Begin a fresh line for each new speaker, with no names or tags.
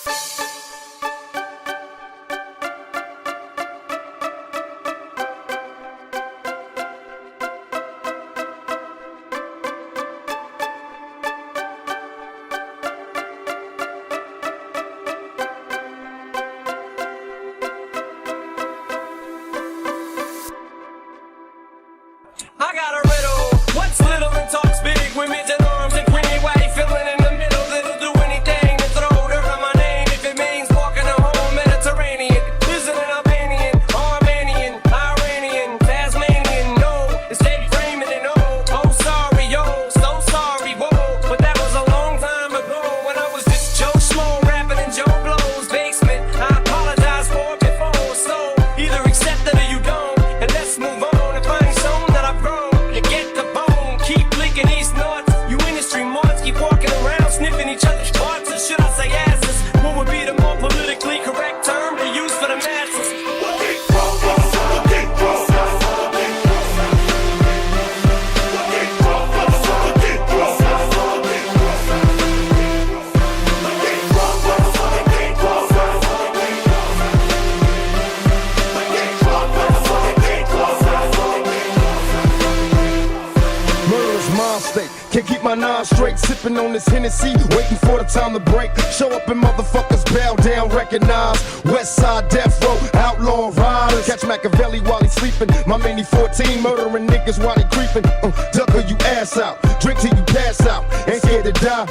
I got a riddle. What's little and talks big? Women's and arms and pretty white, filling in the middle. That'll do anything to throw dirt on my name if it means walking a home Mediterranean. Visiting Albanian, Armenian, Iranian, Tasmanian. No, instead framing and oh sorry, yo, so sorry, whoa. But that was a long time ago when I was just Joe Schmo rapping in Joe Blow's basement. I apologize for it before, so either accept it or you don't, and let's move on. Keep walking around sniffing each other's parts, or should I say asses? What would be the more politically correct term to use for the masses?
Murder's mind state. Can't keep my nine straight, sipping on this Hennessy, waiting for the time to break. Show up and motherfuckers bow down, recognize. West side death row, outlaw riders. Catch Machiavelli while he's sleeping. My mini 14, murdering niggas while they creeping. Duck or you ass out, drink till you pass out. Ain't scared to die.